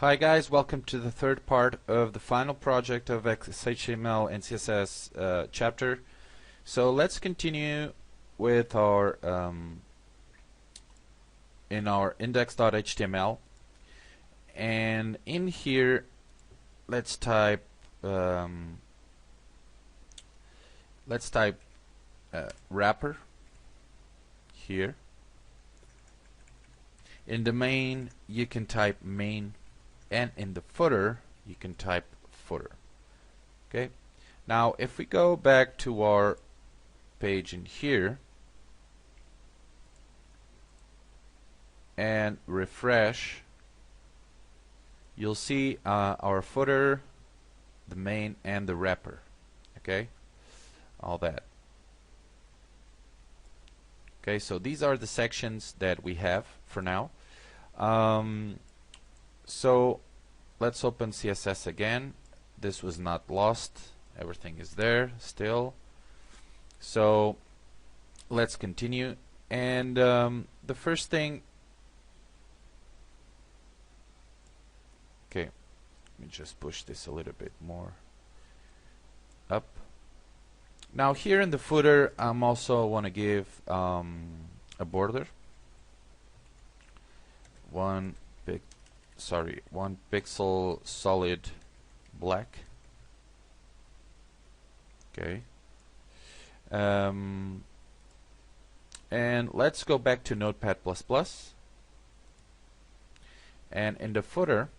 Hi guys, welcome to the third part of the final project of XHTML and CSS chapter. So let's continue with our in our index.html, and in here let's type wrapper here. In the main you can type main, and in the footer you can type footer. Okay, now if we go back to our page in here and refresh, you'll see our footer, the main, and the wrapper. Okay, all that. Okay, so these are the sections that we have for now. So let's open CSS again. This was not lost, everything is there still. So let's continue, and the first thing, okay, let me just push this a little bit more up. Now here in the footer I'm also want to give a border, one pixel solid black. Okay, and let's go back to Notepad++, and in the footer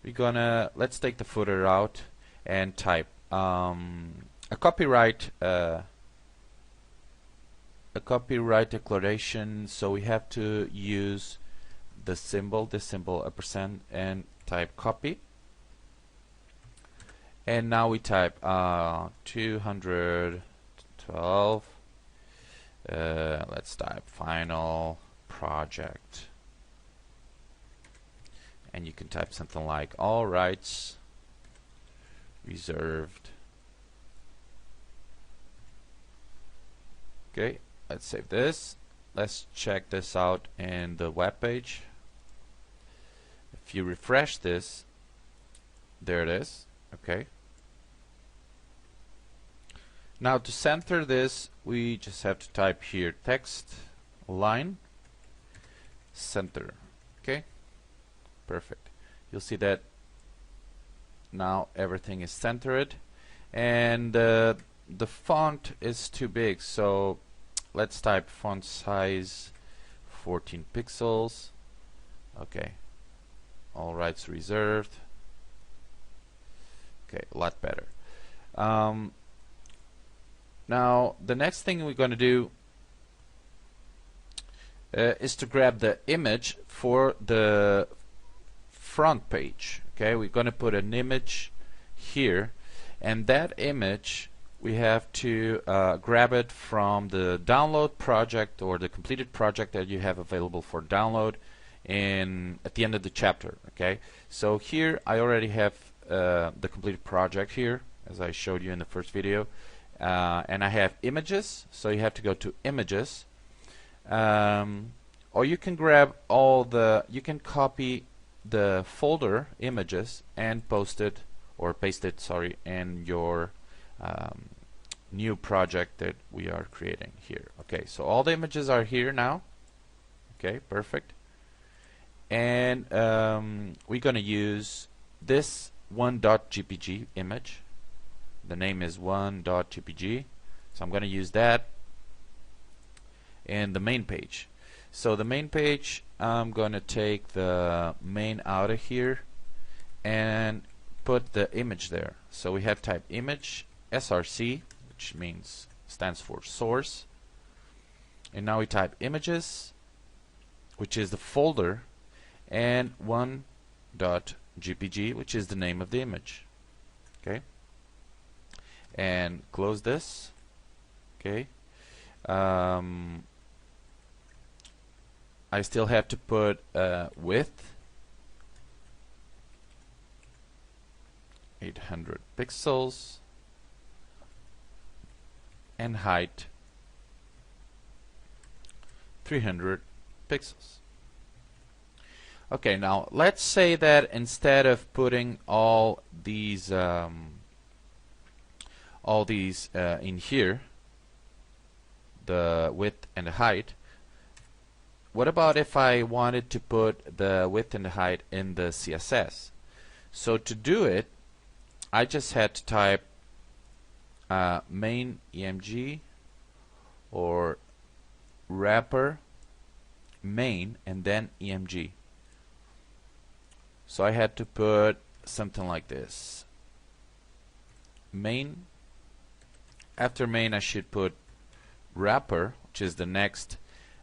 let's take the footer out and type a copyright declaration. So we have to use the symbol, %, and type copy. And now we type 212. Let's type final project, and you can type something like all rights reserved. Okay, let's save this. Let's check this out in the web page. If you refresh this, there it is. Okay, now to center this we just have to type here text line center. Okay, perfect. You'll see that now everything is centered, and the font is too big, so let's type font size 14 pixels. Okay, all rights reserved. Okay, a lot better. Now the next thing we're going to do is to grab the image for the front page. Okay, we're going to put an image here, and that image we have to grab it from the download project or the completed project that you have available for download at the end of the chapter. Okay, so here I already have the completed project here, as I showed you in the first video, and I have images, so you have to go to images, or you can grab you can copy the folder images and paste it in your new project that we are creating here. Okay, so all the images are here now. Okay, perfect. And we're going to use this one.jpg image. The name is one.jpg, so I'm going to use that in the main page. So the main page, I'm going to take the main out of here and put the image there. So we have type image src, which stands for source, and now we type images, which is the folder, and one.jpg, which is the name of the image. Okay, and close this. Okay, I still have to put width 800 pixels and height 300 pixels. Okay, now let's say that instead of putting all these in here, the width and the height, what about if I wanted to put the width and the height in the CSS? So to do it, I just had to type main emg or wrapper main and then emg. So I had to put something like this. Main. After main, I should put wrapper, which is the next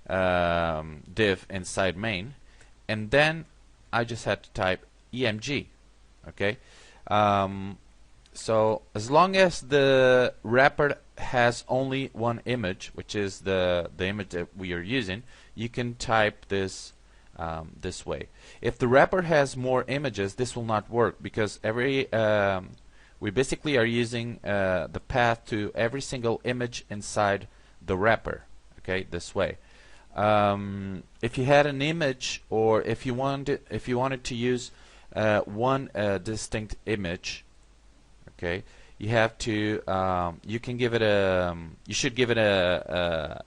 div inside main, and then I just had to type emg. Okay. So as long as the wrapper has only one image, which is the image that we are using, you can type this this way. If the wrapper has more images, this will not work because we basically are using the path to every single image inside the wrapper. Okay, this way. If you had an image, or if you wanted to use one distinct image, okay, you have to you can give it you should give it a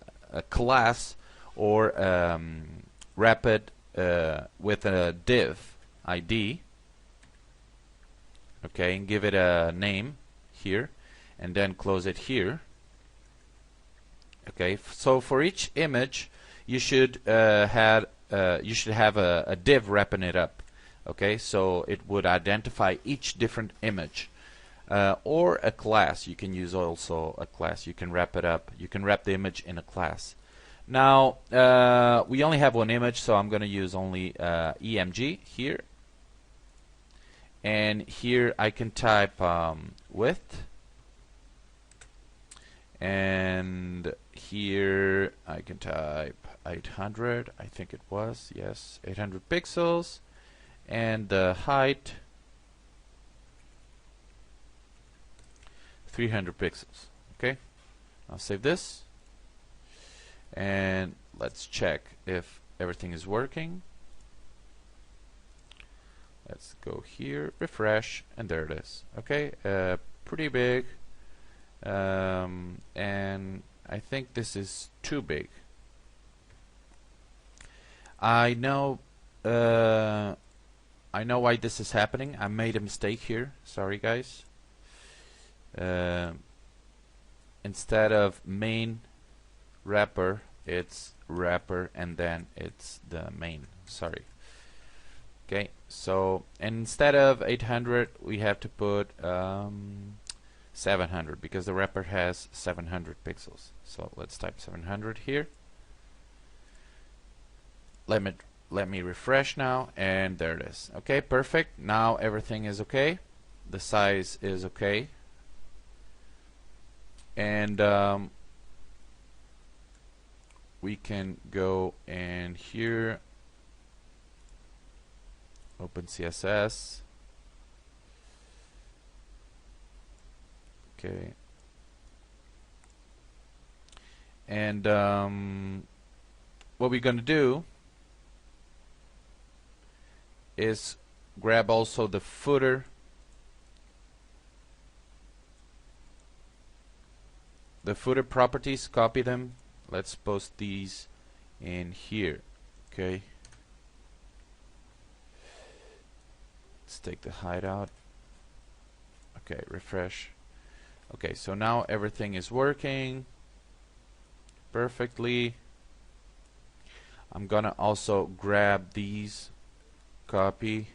class, or wrap it with a div ID, okay, and give it a name here, and then close it here. Okay, so for each image you should have a div wrapping it up. Okay, so it would identify each different image. Or a class. You can use also a class. You can wrap it up. You can wrap the image in a class. Now we only have one image, so I'm going to use only emg here. And here I can type width, and here I can type 800. I think it was, yes, 800 pixels, and the height 300 pixels. Okay, I'll save this and let's check if everything is working. Let's go here, refresh, and there it is. Okay, pretty big, and I think this is too big. I know why this is happening. I made a mistake here. Sorry, guys. Instead of main wrapper, it's wrapper and then it's the main. Sorry. Okay, so instead of 800 we have to put 700 because the wrapper has 700 pixels. So let's type 700 here. Let me refresh now, and there it is. Okay, perfect. Now everything is okay. The size is okay. And we can go and here open CSS. Okay, and what we're going to do is grab also the footer, properties, copy them. Let's post these in here. Okay, let's take the height out. Okay, refresh. Okay, so now everything is working perfectly. I'm gonna also grab these, copy,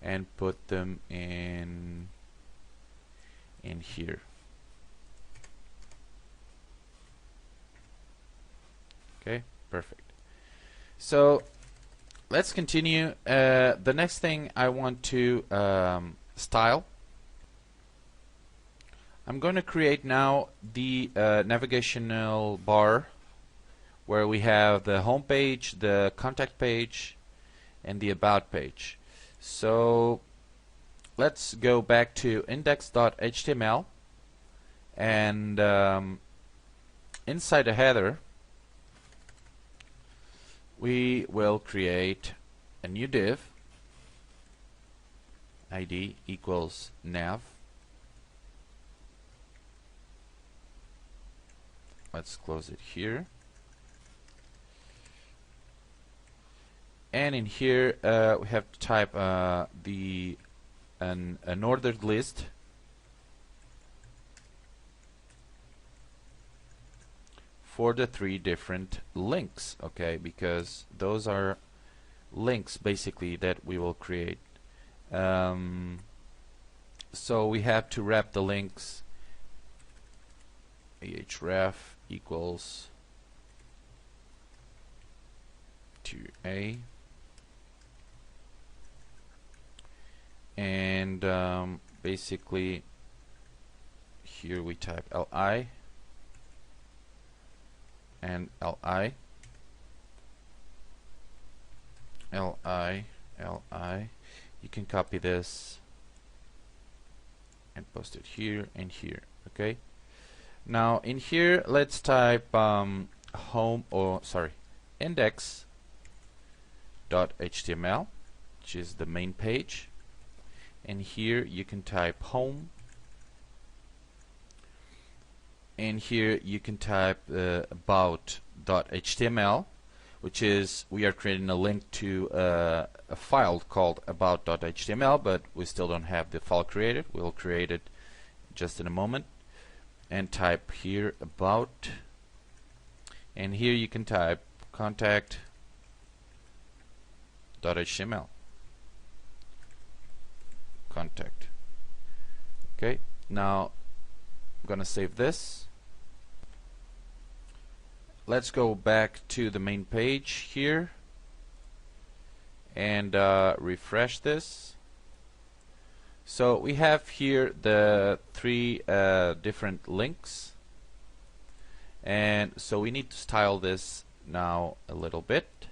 and put them in here. Okay, perfect. So let's continue. The next thing I want to style. I'm going to create now the navigational bar where we have the home page, the contact page, and the about page. So let's go back to index.html, and inside the header we will create a new div, id equals nav. Let's close it here. And in here we have to type an ordered list for the 3 different links, okay, because those are links basically that we will create. So we have to wrap the links ahref equals to a, and basically here we type li and li, you can copy this and post it here and here, okay. Now in here let's type index.html, which is the main page, and here you can type home, and here you can type about.html, which is we are creating a link to a file called about.html, but we still don't have the file created. We'll create it just in a moment. And type here about, and here you can type contact.html. Contact. Okay, now I'm gonna save this. Let's go back to the main page here and refresh this. So we have here the 3 different links, and so we need to style this now a little bit.